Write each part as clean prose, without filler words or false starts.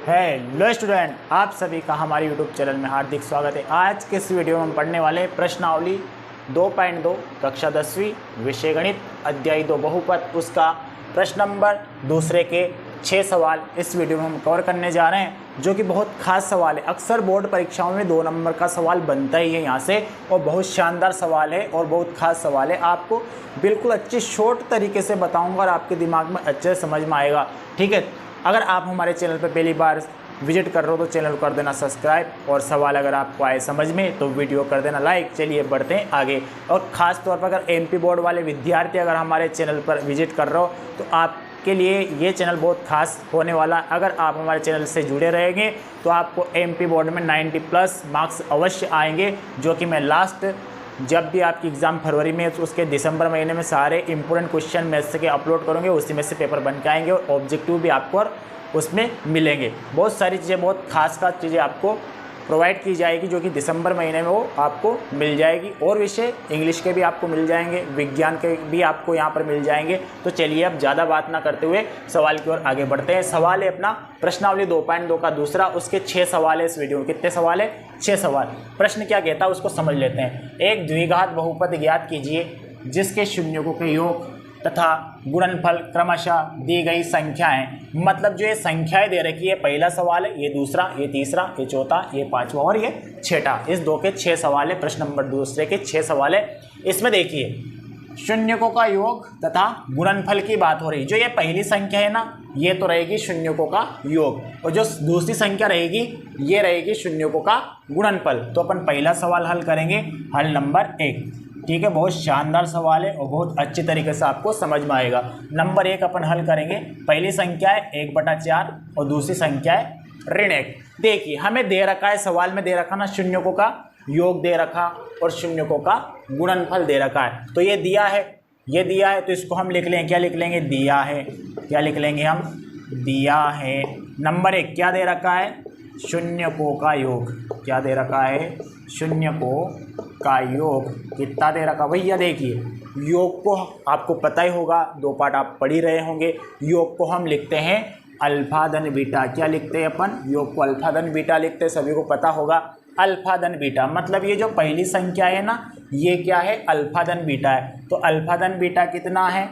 Hello student, आप सभी का हमारे यूट्यूब चैनल में हार्दिक स्वागत है। आज के इस वीडियो में हम पढ़ने वाले प्रश्नावली 2.2 कक्षा 10वीं विषय गणित अध्याय 2 बहुपद, उसका प्रश्न नंबर दूसरे के 6 सवाल इस वीडियो में हम कवर करने जा रहे हैं, जो कि बहुत खास सवाल है। अक्सर बोर्ड परीक्षाओं में 2 नंबर का सवाल बनता ही है यहाँ से, और बहुत शानदार सवाल है और बहुत खास सवाल है। आपको बिल्कुल अच्छे शॉर्ट तरीके से बताऊँगा और आपके दिमाग में अच्छे से समझ में आएगा। ठीक है, अगर आप हमारे चैनल पर पहली बार विजिट कर रहे हो तो चैनल को कर देना सब्सक्राइब, और सवाल अगर आपको आए समझ में तो वीडियो कर देना लाइक। चलिए बढ़ते हैं आगे। और ख़ास तौर पर अगर एमपी बोर्ड वाले विद्यार्थी अगर हमारे चैनल पर विजिट कर रहे हो तो आपके लिए ये चैनल बहुत खास होने वाला है। अगर आप हमारे चैनल से जुड़े रहेंगे तो आपको एमपी बोर्ड में 90+ मार्क्स अवश्य आएंगे, जो कि मैं लास्ट जब भी आपकी एग्ज़ाम फरवरी में तो उसके दिसंबर महीने में सारे इंपॉर्टेंट क्वेश्चन मैथ्स के अपलोड करूँगे, उसी में से पेपर बन के आएंगे और ऑब्जेक्टिव भी आपको उसमें मिलेंगे। बहुत सारी चीज़ें, बहुत खास चीज़ें आपको प्रोवाइड की जाएगी, जो कि दिसंबर महीने में वो आपको मिल जाएगी। और विषय इंग्लिश के भी आपको मिल जाएंगे, विज्ञान के भी आपको यहाँ पर मिल जाएंगे। तो चलिए अब ज़्यादा बात ना करते हुए सवाल की ओर आगे बढ़ते हैं। सवाल है अपना प्रश्नावली 2.2 का दूसरा, उसके 6 सवाल है इस वीडियो में। कितने सवाल है? 6 सवाल। प्रश्न क्या कहता है उसको समझ लेते हैं। एक द्विघात बहुपद ज्ञात कीजिए जिसके शून्यों के योग तथा गुणनफल क्रमशः दी गई संख्याएं। मतलब जो ये संख्याएं दे रखी है, पहला सवाल है, ये दूसरा, ये तीसरा, ये चौथा, ये पांचवा और ये छठा। इस 2 के 6 सवाल है। प्रश्न नंबर दूसरे के 6 सवाल है। इसमें देखिए शून्यकों का योग तथा गुणनफल की बात हो रही। जो ये पहली संख्या है ना, ये तो रहेगी शून्यकों का योग, और जो दूसरी संख्या रहेगी ये रहेगी शून्यकों का गुणनफल। तो अपन पहला सवाल हल करेंगे, हल नंबर 1। ठीक है, बहुत शानदार सवाल है और बहुत अच्छी तरीके से आपको समझ में आएगा। नंबर 1 अपन हल करेंगे। पहली संख्या है 1/4 और दूसरी संख्या है ऋण 1। देखिए हमें दे रखा है, सवाल में दे रखा ना, शून्यकों का योग दे रखा और शून्यकों का गुणनफल दे रखा है। तो ये दिया है, ये दिया है, तो इसको हम लिख लेंगे। क्या लिख लेंगे? दिया है। क्या लिख लेंगे हम? दिया है। नंबर 1 क्या दे रखा है? शून्यकों का योग। क्या दे रखा है? शून्यकों का योग। कितना दे रखा भैया? देखिए योग को आपको पता ही होगा, 2 पार्ट आप पढ़ ही रहे होंगे। योग को हम लिखते हैं अल्फा धन बीटा। क्या लिखते हैं अपन? योग को अल्फा धन बीटा लिखते हैं, सभी को पता होगा। अल्फा धन बीटा मतलब ये जो पहली संख्या है ना, ये क्या है? अल्फा धन बीटा है। तो अल्फा धन बीटा कितना है?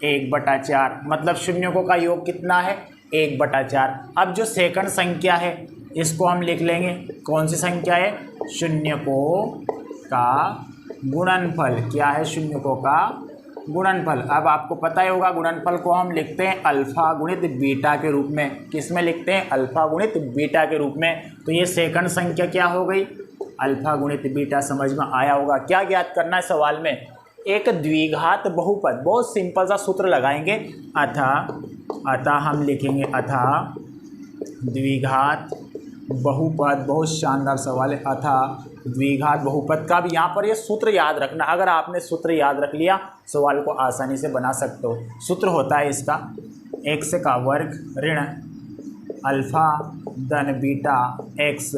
1/4। मतलब शून्यकों का योग कितना है? 1/4। अब जो सेकंड संख्या है इसको हम लिख लेंगे। कौन सी संख्या है? शून्यकों का गुणनफल। क्या है? शून्यकों का गुणनफल। अब आपको पता ही होगा गुणनफल को हम लिखते हैं अल्फा गुणित बीटा के रूप में। किस में लिखते हैं? अल्फा गुणित बीटा के रूप में। तो ये सेकंड संख्या क्या हो गई? अल्फा गुणित बीटा। समझ में आया होगा। क्या ज्ञात करना है सवाल में? एक द्विघात बहुपद। बहुत सिंपल सा सूत्र लगाएंगे। अतः हम लिखेंगे अतः द्विघात बहुपद। बहुत शानदार सवाल है। अतः द्विघात बहुपद का भी यहाँ पर ये सूत्र याद रखना। अगर आपने सूत्र याद रख लिया सवाल को आसानी से बना सकते हो। सूत्र होता है इसका x का वर्ग ऋण अल्फा धन बीटा x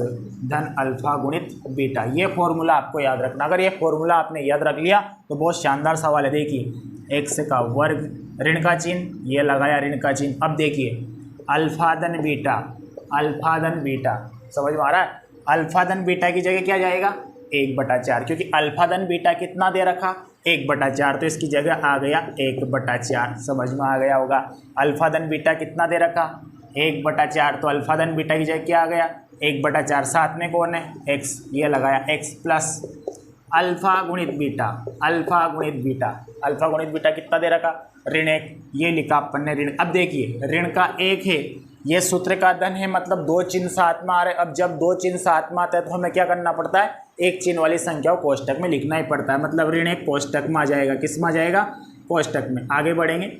धन अल्फा गुणित बीटा। ये फॉर्मूला आपको याद रखना। अगर ये फॉर्मूला आपने याद रख लिया तो बहुत शानदार सवाल है। देखिए x का वर्ग, ऋण का चिन्ह, ये लगाया ऋण का चिन्ह। अब देखिए अल्फा धन बीटा, अल्फा धन बीटा। समझ में आ रहा है? अल्फा धन बीटा की जगह क्या जाएगा? 1/4, क्योंकि अल्फा धन बीटा कितना दे रखा? 1/4, तो इसकी जगह आ गया 1/4। समझ में आ गया होगा। अल्फा धन बीटा कितना दे रखा? 1/4, तो अल्फा धन बीटा की जगह क्या आ गया? 1/4। साथ में कौन है? x, ये लगाया x प्लस अल्फा गुणित बीटा। अल्फा गुणित बीटा, अल्फा गुणित बीटा कितना दे रखा? ऋण 1, ये लिखा अपन ने ऋण। अब देखिए ऋण का 1 है, ये सूत्र का धन है, मतलब 2 चिन्ह साथ में आ रहे हैं। अब जब 2 चिन्ह साथ में आता है तो हमें क्या करना पड़ता है? एक चिन्ह वाली संख्या को कोष्टक में लिखना ही पड़ता है। मतलब ऋण 1 कोष्टक में आ जाएगा। किस में आ जाएगा? कोष्टक में। आगे बढ़ेंगे,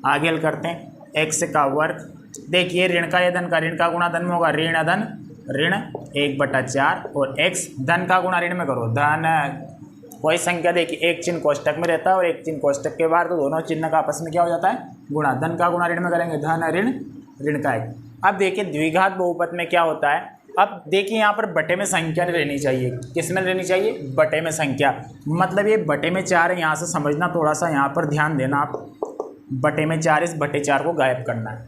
आगे हल करते हैं। x का वर्ग। देखिए ऋण का या धन का, ऋण का गुणा धन में होगा ऋण धन ऋण 1/4, और x धन का गुणा ऋण में करो धन। कोई संख्या देखिए एक चिन्ह कोष्टक में रहता है और एक चिन्ह कोष्टक के बाहर, तो दोनों चिन्ह का आपस में क्या हो जाता है? गुणा। धन का गुणा ऋण में करेंगे धन ऋण ऋण का 1। अब देखिए द्विघात बहुपद में क्या होता है? अब देखिए यहाँ पर बटे में संख्या रहनी चाहिए। किस में रहनी चाहिए? बटे में संख्या। मतलब ये बटे में 4 है, यहाँ से समझना, थोड़ा सा यहाँ पर ध्यान देना आप। बटे में 4, इस बटे 4 को गायब करना है।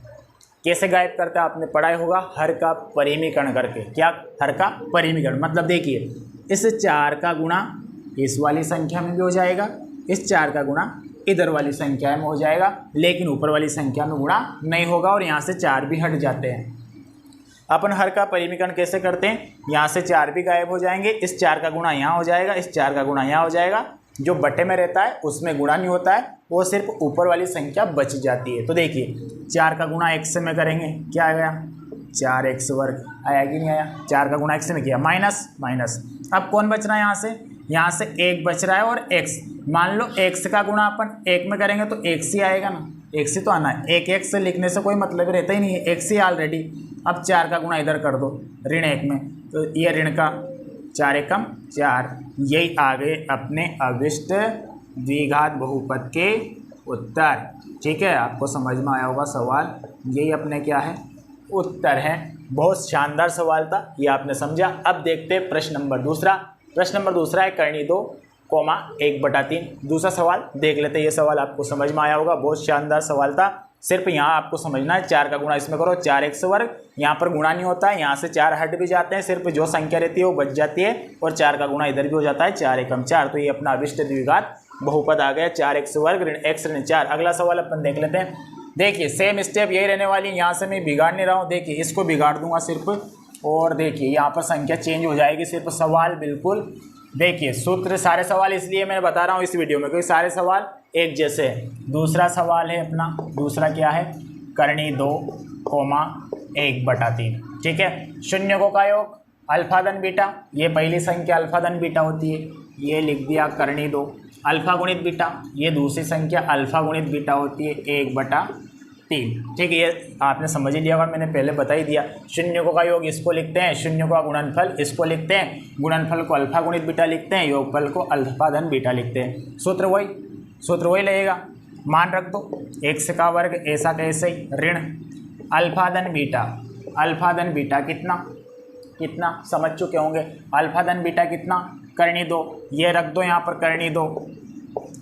कैसे गायब करता है आपने पढ़ा होगा, हर का परिमीकरण करके। क्या हर का परिमीकरण मतलब देखिए इस 4 का गुणा इस वाली संख्या में भी हो जाएगा, इस 4 का गुणा इधर वाली संख्या में हो जाएगा, लेकिन ऊपर वाली संख्या में गुणा नहीं होगा और यहाँ से 4 भी हट जाते हैं। अपन हर का परिमीकरण कैसे करते हैं, यहाँ से 4 भी गायब हो जाएंगे, इस 4 का गुणा यहाँ हो जाएगा, इस 4 का गुणा यहाँ हो जाएगा, जो बटे में रहता है उसमें गुणा नहीं होता है, वो सिर्फ ऊपर वाली संख्या बच जाती है। तो देखिए 4 का गुणा x में करेंगे, क्या आ गया 4x वर्ग, आया कि नहीं आया। 4 का गुणा x में किया, माइनस माइनस। अब कौन बच रहा है, यहाँ से 1 बच रहा है और x, मान लो x का गुणा अपन 1 में करेंगे तो x ही आएगा ना, x ही तो आना है। एक से लिखने से कोई मतलब रहता ही नहीं है, x ही ऑलरेडी। अब 4 का गुणा इधर कर दो ऋण 1 में, तो ये ऋण का 4 एकम 4, यही आ गए अपने अभिष्ट द्विघात बहुपद के उत्तर। ठीक है, आपको समझ में आया होगा सवाल, यही अपने क्या है उत्तर है। बहुत शानदार सवाल था, ये आपने समझा। अब देखते हैं प्रश्न नंबर दूसरा। प्रश्न नंबर दूसरा है करनी 2, 1/3। दूसरा सवाल देख लेते हैं, ये सवाल आपको समझ में आया होगा, बहुत शानदार सवाल था। सिर्फ यहाँ आपको समझना है 4 का गुणा इसमें करो, 4x वर्ग, यहाँ पर गुणा नहीं होता है, यहाँ से 4 हट भी जाते हैं, सिर्फ जो संख्या रहती है वो बच जाती है, और 4 का गुणा इधर भी हो जाता है, 4 एकम 4। तो ये अपना अभिष्ट द्विघात बहुपद आ गया, 4x वर्ग ऋण x ऋण 4। अगला सवाल अपन देख लेते हैं। देखिए सेम स्टेप यही रहने वाली है, यहाँ से मैं बिगाड़ नहीं रहा हूँ, देखिए इसको बिगाड़ दूंगा सिर्फ, और देखिए यहाँ पर संख्या चेंज हो जाएगी, सिर्फ सवाल बिल्कुल देखिए सूत्र, सारे सवाल इसलिए मैं बता रहा हूँ इस वीडियो में क्योंकि सारे सवाल एक जैसे है। दूसरा सवाल है अपना, दूसरा क्या है, करनी 2, 1/3। ठीक है, शून्यों का योग अल्फा धन बीटा, ये पहली संख्या अल्फा धन बीटा होती है, ये लिख दिया करनी 2। अल्फा गुणित बीटा, ये दूसरी संख्या अल्फा गुणित बीटा होती है, 1/3। ठीक है, ये आपने समझ ही लिया होगा, मैंने पहले बता ही दिया। शून्यों का योग इसको लिखते हैं, शून्यों का गुणनफल इसको लिखते हैं, गुणनफल को अल्फा गुणित बीटा लिखते हैं, योगफल को अल्फा धन बीटा लिखते हैं। सूत्र वही लगेगा, मान रख दो, x का वर्ग ऐसा कैसे ही ऋण अल्फा धन बीटा कितना समझ चुके होंगे। अल्फा धन बीटा कितना, करनी 2, ये रख दो यहाँ पर करनी 2,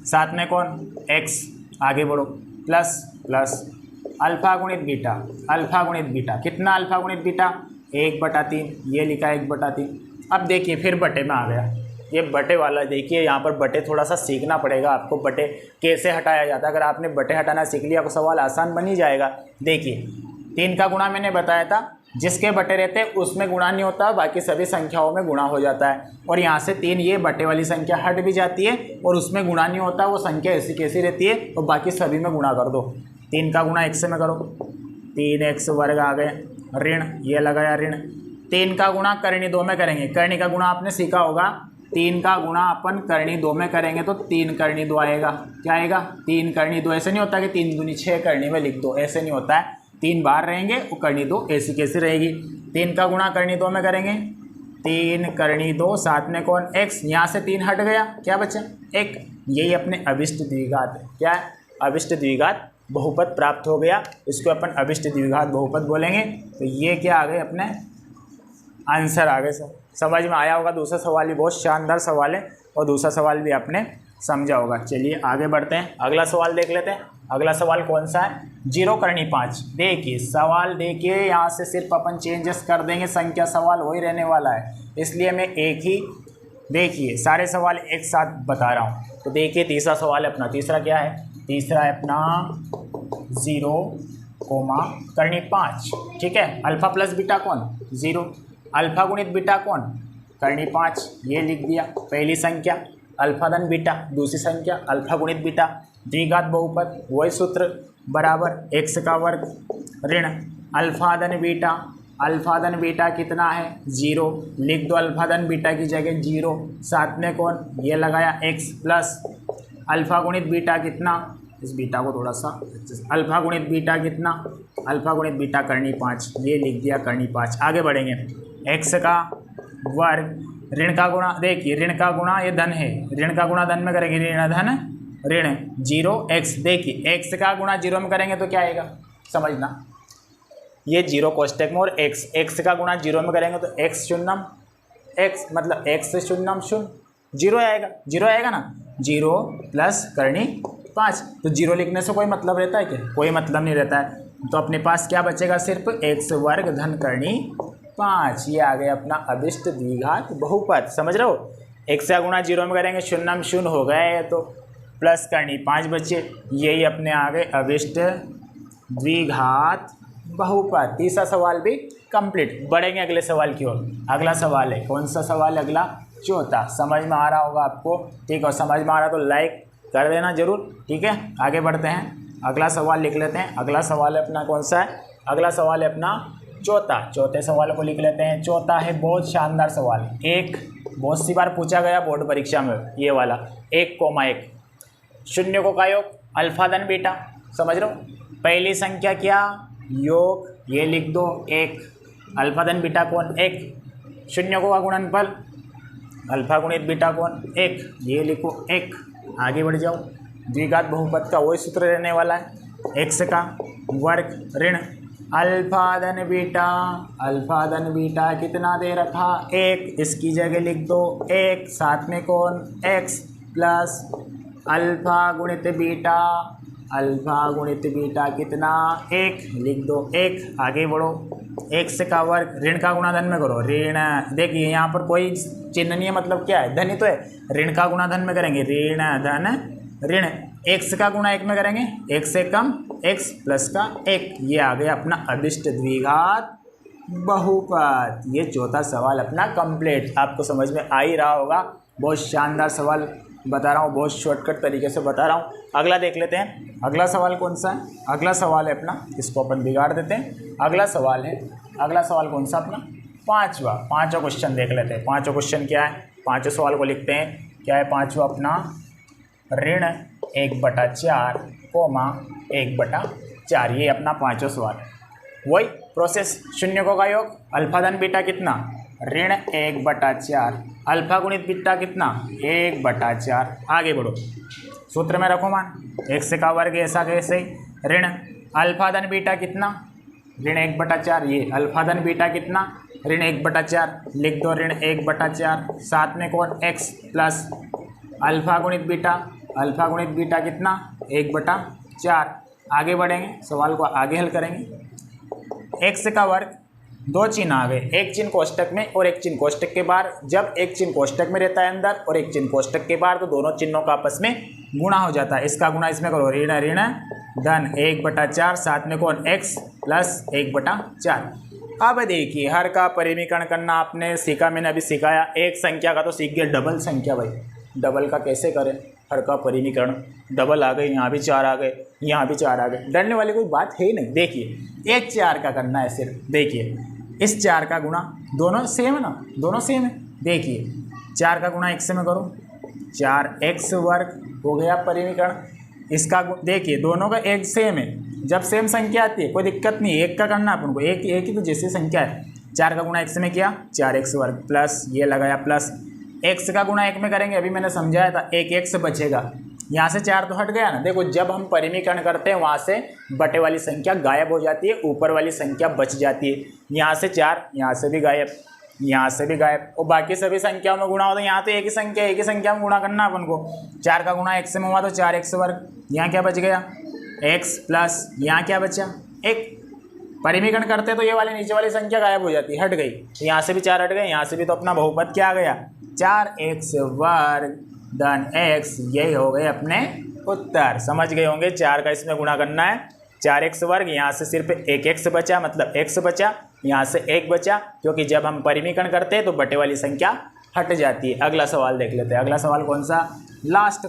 साथ में कौन x, आगे बढ़ो, प्लस अल्फा गुणित बीटा कितना, अल्फा गुणित बीटा 1/3, ये लिखा 1/3। अब देखिए फिर बटे में आ गया, ये बटे वाला देखिए, यहाँ पर बटे थोड़ा सा सीखना पड़ेगा आपको, बटे कैसे हटाया जाता है। अगर आपने बटे हटाना सीख लिया तो सवाल आसान बन ही जाएगा। देखिए 3 का गुणा मैंने बताया था, जिसके बटे रहते हैं उसमें गुणा नहीं होता, बाकी सभी संख्याओं में गुणा हो जाता है। और यहाँ से 3 ये बटे वाली संख्या हट भी जाती है और उसमें गुणा नहीं होता, वो संख्या ऐसी कैसी रहती है, और बाकी सभी में गुणा कर दो। 3 का गुणा x में करो, 3x वर्ग आ गए, ऋण ये लगाया ऋण। 3 का गुणा करनी 2 में करेंगे, करनी का गुणा आपने सीखा होगा, 3 का गुणा अपन करनी 2 में करेंगे तो 3 करनी 2 आएगा। क्या आएगा, 3 करनी 2। ऐसे नहीं होता कि 3 दूनी 6 करनी में लिख दो, ऐसे नहीं होता है, 3 बाहर रहेंगे वो करनी 2 ऐसी कैसी रहेगी। 3 का गुणा करनी 2 में करेंगे, 3 करनी 2, साथ में कौन x, यहाँ से 3 हट गया, क्या बचा 1। यही अपने अभिष्ट द्विघात है, क्या है, अभिष्ट द्विघात बहुपद प्राप्त हो गया, इसको अपन अभिष्ट द्विघात बहुपद बोलेंगे। तो ये क्या आ गए अपने आंसर आ गए। सर समझ में आया होगा, दूसरा सवाल भी बहुत शानदार सवाल है और दूसरा सवाल भी आपने समझा होगा। चलिए आगे बढ़ते हैं, अगला सवाल देख लेते हैं। अगला सवाल कौन सा है, 0 करनी 5। देखिए सवाल देखिए, यहाँ से सिर्फ अपन चेंजेस कर देंगे, संख्या सवाल वही रहने वाला है, इसलिए मैं एक ही देखिए सारे सवाल एक साथ बता रहा हूँ। तो देखिए तीसरा सवाल है अपना, तीसरा क्या है, तीसरा है अपना 0, करनी 5। ठीक है, अल्फा प्लस बीटा कौन 0, अल्फा गुणित बीटा कौन करनी 5, ये लिख दिया। पहली संख्या अल्फा धन बीटा, दूसरी संख्या अल्फा गुणित बीटा, द्विघात बहुपद वही सूत्र, बराबर x का वर्ग ऋण अल्फा धन बीटा कितना है 0, लिख दो अल्फा धन बीटा की जगह 0, साथ में कौन ये लगाया x, प्लस अल्फा गुणित बीटा कितना, इस बीटा को थोड़ा सा, अल्फा गुणित बीटा कितना, अल्फा गुणित बीटा करनी 5, ये लिख दिया करनी 5। आगे बढ़ेंगे, x का वर्ग ऋण का गुणा, देखिए ऋण का गुणा ये धन है, ऋण का गुणा धन में करेंगे, ऋण धन ऋण 0x। देखिए x का गुणा 0 में करेंगे तो क्या आएगा, समझना, ये 0 कोष्टक में, और x का गुणा 0 में करेंगे तो x शून्यम x, मतलब x से शून्यम 0 आएगा ना, 0 प्लस करनी 5। तो 0 लिखने से कोई मतलब रहता है क्या, कोई मतलब नहीं रहता है। तो अपने पास क्या बचेगा, सिर्फ x वर्ग धन करनी 5। ये आ गया अपना अभिष्ट द्विघात बहुपद। समझ रहे हो, x का गुणा 0 में करेंगे, शून्य में शून्य हो गए, तो प्लस करनी 5 बचे। यही अपने आ गए अभिष्ट द्विघात बहुपद। तीसरा सवाल भी कंप्लीट। बढ़ेंगे अगले सवाल की ओर। अगला सवाल है, कौन सा सवाल अगला, चौथा। समझ में आ रहा होगा आपको, ठीक है। समझ में आ रहा तो लाइक कर देना जरूर, ठीक है। आगे बढ़ते हैं, अगला सवाल लिख लेते हैं। अगला सवाल है अपना कौन सा है, अगला सवाल है अपना चौथा। चौथे सवाल को लिख लेते हैं। चौथा है बहुत शानदार सवाल, एक बहुत सी बार पूछा गया बोर्ड परीक्षा में, ये वाला 1,1 शून्य को का योग अल्फा धन बीटा। समझ रहे हो, पहली संख्या क्या योग, ये लिख दो 1, अल्फा धन बीटा कौन 1, शून्य को का गुणनफल अल्फा गुणित बीटा कौन 1, ये लिखो 1। आगे बढ़ जाओ, द्विघात बहुपद का वही सूत्र रहने वाला है, x का वर्ग ऋण अल्फा धन बीटा। अल्फा धन बीटा कितना दे रखा 1, इसकी जगह लिख दो 1, साथ में कौन x प्लस अल्फा गुणित बीटा। अल्फा गुणित बीटा कितना 1, लिख दो 1। आगे बढ़ो, x का वर्ग ऋण का गुणा धन में करो, ऋण। देखिए यहाँ पर कोई चिन्ह नहीं है, मतलब क्या है, धन ही तो है। ऋण का गुणा धन में करेंगे, ऋण धन ऋण। x का गुणा 1 में करेंगे, 1 से कम x प्लस का 1। ये आ गया अपना अभिष्ट द्विघात बहुपद। ये चौथा सवाल अपना कंप्लीट। आपको समझ में आ ही रहा होगा, बहुत शानदार सवाल बता रहा हूँ, बहुत शॉर्टकट तरीके से बता रहा हूँ। अगला देख लेते हैं, अगला सवाल कौन सा है। अगला सवाल है अपना, इसको अपन बिगाड़ देते हैं। अगला सवाल है, अगला सवाल कौन सा अपना पांचवा क्वेश्चन देख लेते हैं। पांचवा क्वेश्चन क्या है, पांचवें सवाल को लिखते हैं। क्या है पांचवा अपना, ऋण 1/4 कोमा 1/4। ये अपना पांचवा सवाल। वही प्रोसेस, शून्य को का योग अल्फा धन बीटा कितना, ऋण 1/4 अल्फा गुणित बीटा कितना 1/4। आगे बढ़ो, सूत्र में रखो मान, x का वर्ग ऐसा कैसे, ऋण अल्फा धन बीटा कितना ऋण 1/4। ये अल्फा धन बीटा कितना ऋण 1/4, लिख दो ऋण 1/4, साथ में कौन x प्लस अल्फा गुणित बीटा। अल्फा गुणित बीटा कितना 1/4। आगे बढ़ेंगे, सवाल को आगे हल करेंगे। x का वर्ग, दो चिन्ह आ गए, एक चिन्ह कोष्टक में और एक चिन्ह कोष्टक के बाहर। जब एक चिन्ह कोष्टक में रहता है अंदर और एक चिन्ह कोष्टक के बाहर, तो दोनों चिन्हों का आपस में गुणा हो जाता है। इसका गुणा इसमें करो, ऋण ऋण धन 1/4, साथ में कौन x प्लस 1/4। अब देखिए, हर का परिमीकरण करना आपने सीखा, मैंने अभी सिखाया। एक संख्या का तो सीख गया, डबल संख्या भाई, डबल का कैसे करें, हर का परिमीकरण। डबल आ गए, यहाँ भी 4 आ गए, यहाँ भी 4 आ गए, डरने वाली कोई बात है ही नहीं। देखिए, एक 4 का करना है सिर्फ। देखिए, इस 4 का गुणा, दोनों सेम है ना, दोनों सेम है। देखिए, 4 का गुणा x में करो, 4x वर्ग हो गया परिमीकरण। इसका देखिए, दोनों का एक सेम है। जब सेम संख्या आती है कोई दिक्कत नहीं, एक का करना अपन को, एक ही तो जैसी संख्या है। 4 का गुणा x में किया, 4x वर्ग प्लस ये लगाया प्लस x का गुणा 1 में करेंगे, अभी मैंने समझाया था, एक x बचेगा। यहाँ से 4 तो हट गया ना। देखो, जब हम परिमीकरण करते हैं वहाँ से बटे वाली संख्या गायब हो जाती है, ऊपर वाली संख्या बच जाती है। यहाँ से 4, यहाँ से भी गायब, यहाँ से भी गायब, और बाकी सभी संख्याओं में गुणा होता है। यहाँ तो एक ही संख्या में गुणा करना अपन को। 4 का गुणा x में हुआ तो 4x वर्ग, यहाँ क्या बच गया x प्लस, यहाँ क्या बचा 1। परिमीकरण करते तो ये वाली नीचे वाली संख्या गायब हो जाती, हट गई। तो यहाँ से भी 4 हट गए, यहाँ से भी, तो अपना बहुपद क्या आ गया 4x वर्ग धन x। यही हो गए अपने उत्तर। समझ गए होंगे, 4 का इसमें गुणा करना है, 4x वर्ग, यहाँ से सिर्फ एक x बचा, मतलब x बचा, यहाँ से 1 बचा, क्योंकि जब हम परिमीकरण करते हैं तो बटे वाली संख्या हट जाती है। अगला सवाल देख लेते हैं। अगला सवाल कौन सा, लास्ट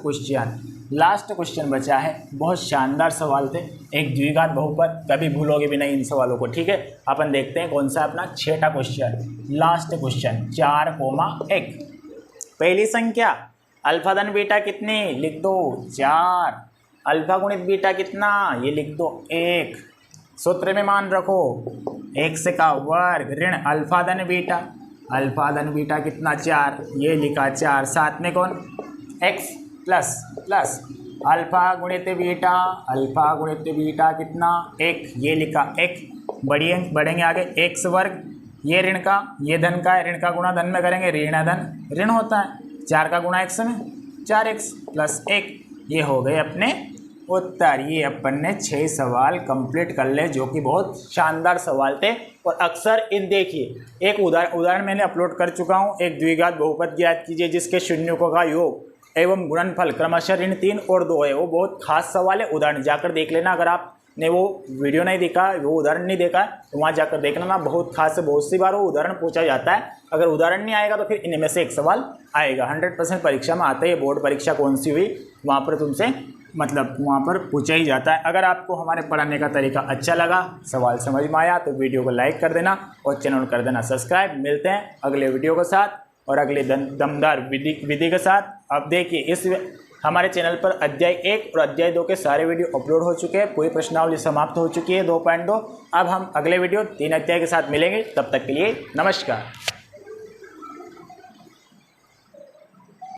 क्वेश्चन बचा है। बहुत शानदार सवाल थे, एक द्विघात बहुपद, कभी भूलोगे भी नहीं इन सवालों को, ठीक है। अपन देखते हैं कौन सा अपना छठा क्वेश्चन, लास्ट क्वेश्चन, 4,1। पहली संख्या अल्फा धन बीटा कितनी, लिख दो 4। अल्फा गुणित बीटा कितना, ये लिख दो 1। सूत्र में मान रखो, x का वर्ग ऋण अल्फा धन बीटा। अल्फा धन बीटा कितना 4, ये लिखा 4, साथ में कौन x प्लस अल्फा गुणित बीटा। अल्फा गुणित बीटा कितना 1, ये लिखा 1। बढ़ेंगे आगे, x वर्ग, ये ऋण का, ये धन का है, ऋण का गुणा धन में करेंगे, ऋण धन ऋण होता है। 4 का गुणा x में 4x प्लस 1। ये हो गए अपने उत्तर। ये अपन ने 6 सवाल कंप्लीट कर ले, जो कि बहुत शानदार सवाल थे। और अक्सर इन देखिए एक उदाहरण मैंने अपलोड कर चुका हूँ। एक द्विघात बहुपद ज्ञात कीजिए जिसके शून्यों का योग एवं गुणनफल क्रमशः ऋण 3 और 2 है। वो बहुत खास सवाल है, उदाहरण जाकर देख लेना। अगर आपने वो वीडियो नहीं देखा, वो उदाहरण नहीं देखा तो वहाँ जाकर देख लेना। बहुत खास है, बहुत सी बार वो उदाहरण पूछा जाता है। अगर उदाहरण नहीं आएगा तो फिर इनमें से एक सवाल आएगा। 100% परीक्षा में आता है। बोर्ड परीक्षा कौन सी हुई वहाँ पर तुमसे वहाँ पर पूछा ही जाता है। अगर आपको हमारे पढ़ाने का तरीका अच्छा लगा, सवाल समझ में आया, तो वीडियो को लाइक कर देना और चैनल कर देना सब्सक्राइब। मिलते हैं अगले वीडियो के साथ और अगले दमदार विधि के साथ। अब देखिए इस हमारे चैनल पर अध्याय 1 और अध्याय 2 के सारे वीडियो अपलोड हो चुके हैं। पूरी प्रश्नावली समाप्त हो चुकी है 2.2। अब हम अगले वीडियो 3 अध्याय के साथ मिलेंगे। तब तक के लिए नमस्कार।